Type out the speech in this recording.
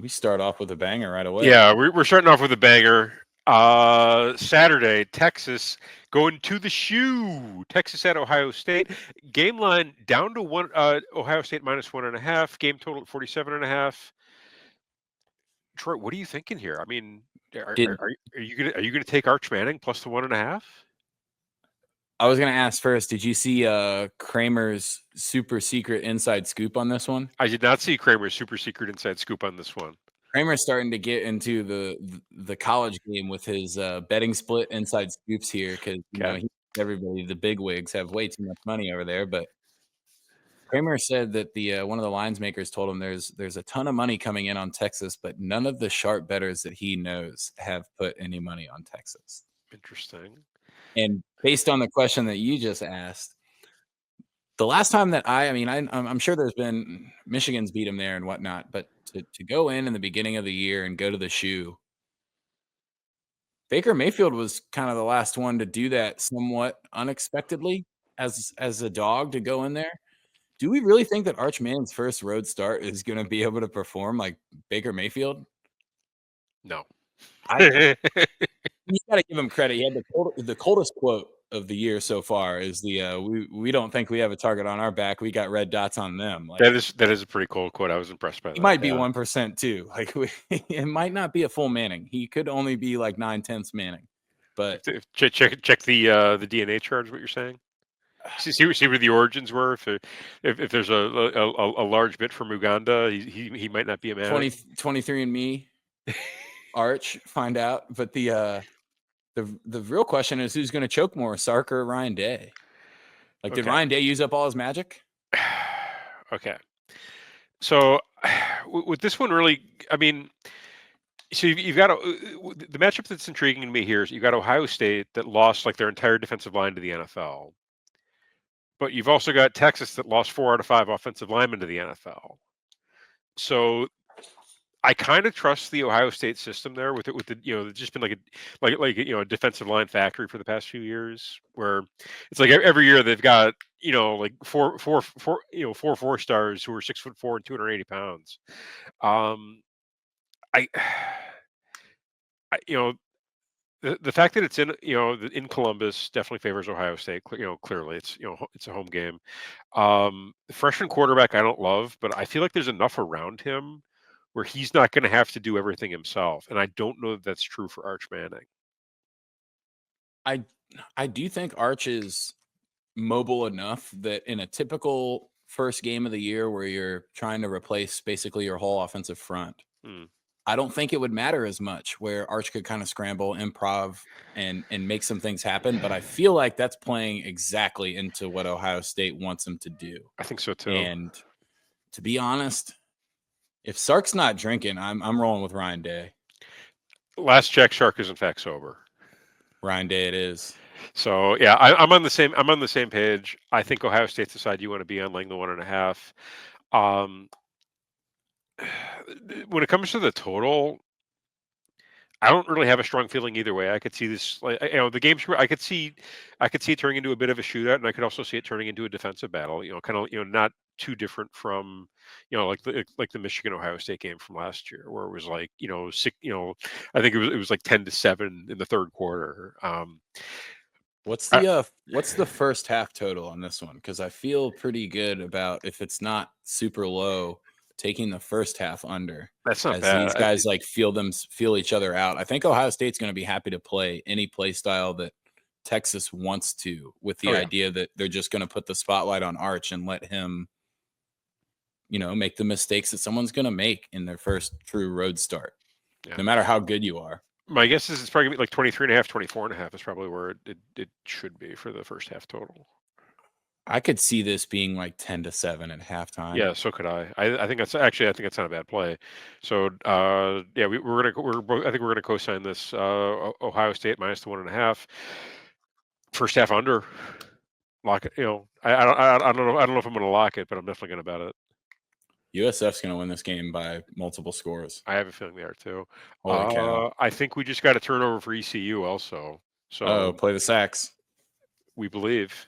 We start off with a banger right away. Yeah, we're starting off with a banger. Saturday, Texas going to the shoe. Texas at Ohio State. Game line down to one. Ohio State -1.5. Game total at 47.5. Troy, what are you thinking here? I mean, Did are you gonna take Arch Manning plus the 1.5? I was gonna ask first? Did you see Kramer's super secret inside scoop on this one? I did not see Kramer's super secret inside scoop on this one. Kramer's starting to get into the college game with his betting split inside scoops here because Okay. everybody, the big wigs, have way too much money over there. But Kramer said that the one of the lines makers told him there's a ton of money coming in on Texas, but none of the sharp bettors that he knows have put any money on Texas. Interesting. And based on the question that you just asked, the last time that I'm sure there's been Michigan's beat him there and whatnot, but to go in the beginning of the year and go to the shoe, Baker Mayfield was kind of the last one to do that somewhat unexpectedly as a dog to go in there. Do we really think that Arch Manning's first road start is going to be able to perform like Baker Mayfield? No. I You got to give him credit. He had the coldest quote of the year so far is we don't think we have a target on our back. We got red dots on them. Like That is a pretty cool quote. I was impressed by he that. might be 1% too. Like it might not be a full Manning. He could only be like 9/10 Manning. But Check the DNA charge. What you're saying? See where the origins were. If there's a large bit from Uganda, he might not be a man. 23andMe, Arch, find out. But the real question is who's going to choke more, Sark or Ryan Day? Like, did Ryan Day use up all his magic? Okay. So with this one, really, I mean, so you've got the matchup that's intriguing to me here is you've got Ohio State that lost like their entire defensive line to the NFL. But you've also got Texas that lost 4 out of 5 offensive linemen to the NFL. So I kind of trust the Ohio State system there with the it's just been like a defensive line factory for the past few years where it's like every year they've got like four stars who are 6'4" and 280 pounds. I, I the fact that it's in Columbus definitely favors Ohio State. Clearly it's a home game. The freshman quarterback I don't love, but I feel like there's enough around him where he's not going to have to do everything himself, and I don't know that that's true for Arch Manning. I do think Arch is mobile enough that in a typical first game of the year where you're trying to replace basically your whole offensive front, I don't think it would matter as much where Arch could kind of scramble, improv, and make some things happen. But I feel like that's playing exactly into what Ohio State wants him to do. I think so too. And to be honest, if Sark's not drinking, I'm rolling with Ryan Day. Last check, Shark is in fact sober. Ryan Day it is. So yeah, I'm on the same page. I think Ohio State's the side you want to be on, laying the 1.5. When it comes to the total, I don't really have a strong feeling either way. I could see this, like the games. I could see it turning into a bit of a shootout, and I could also see it turning into a defensive battle. Kind of not too different from like the Michigan Ohio State game from last year, where it was like six. I think it was like 10-7 in the third quarter. What's the first half total on this one? Because I feel pretty good about if it's not super low, taking the first half under. That's not as bad. These guys like feel each other out. I think Ohio State's going to be happy to play any play style that Texas wants to, with the idea that they're just going to put the spotlight on Arch and let him, make the mistakes that someone's going to make in their first true road start, no matter how good you are. My guess is it's probably going to be like 23.5, 24.5 is probably where it should be for the first half total. I could see this being like 10-7 at halftime. Yeah, so could I. I think that's not a bad play. So yeah, I think we're gonna co-sign this Ohio State minus the 1.5. First half under. Lock it. I don't know if I'm gonna lock it, but I'm definitely gonna bet it. USF's going to win this game by multiple scores. I have a feeling they are too. Holy cow. I think we just got a turnover for ECU also. So play the Sacks. We believe.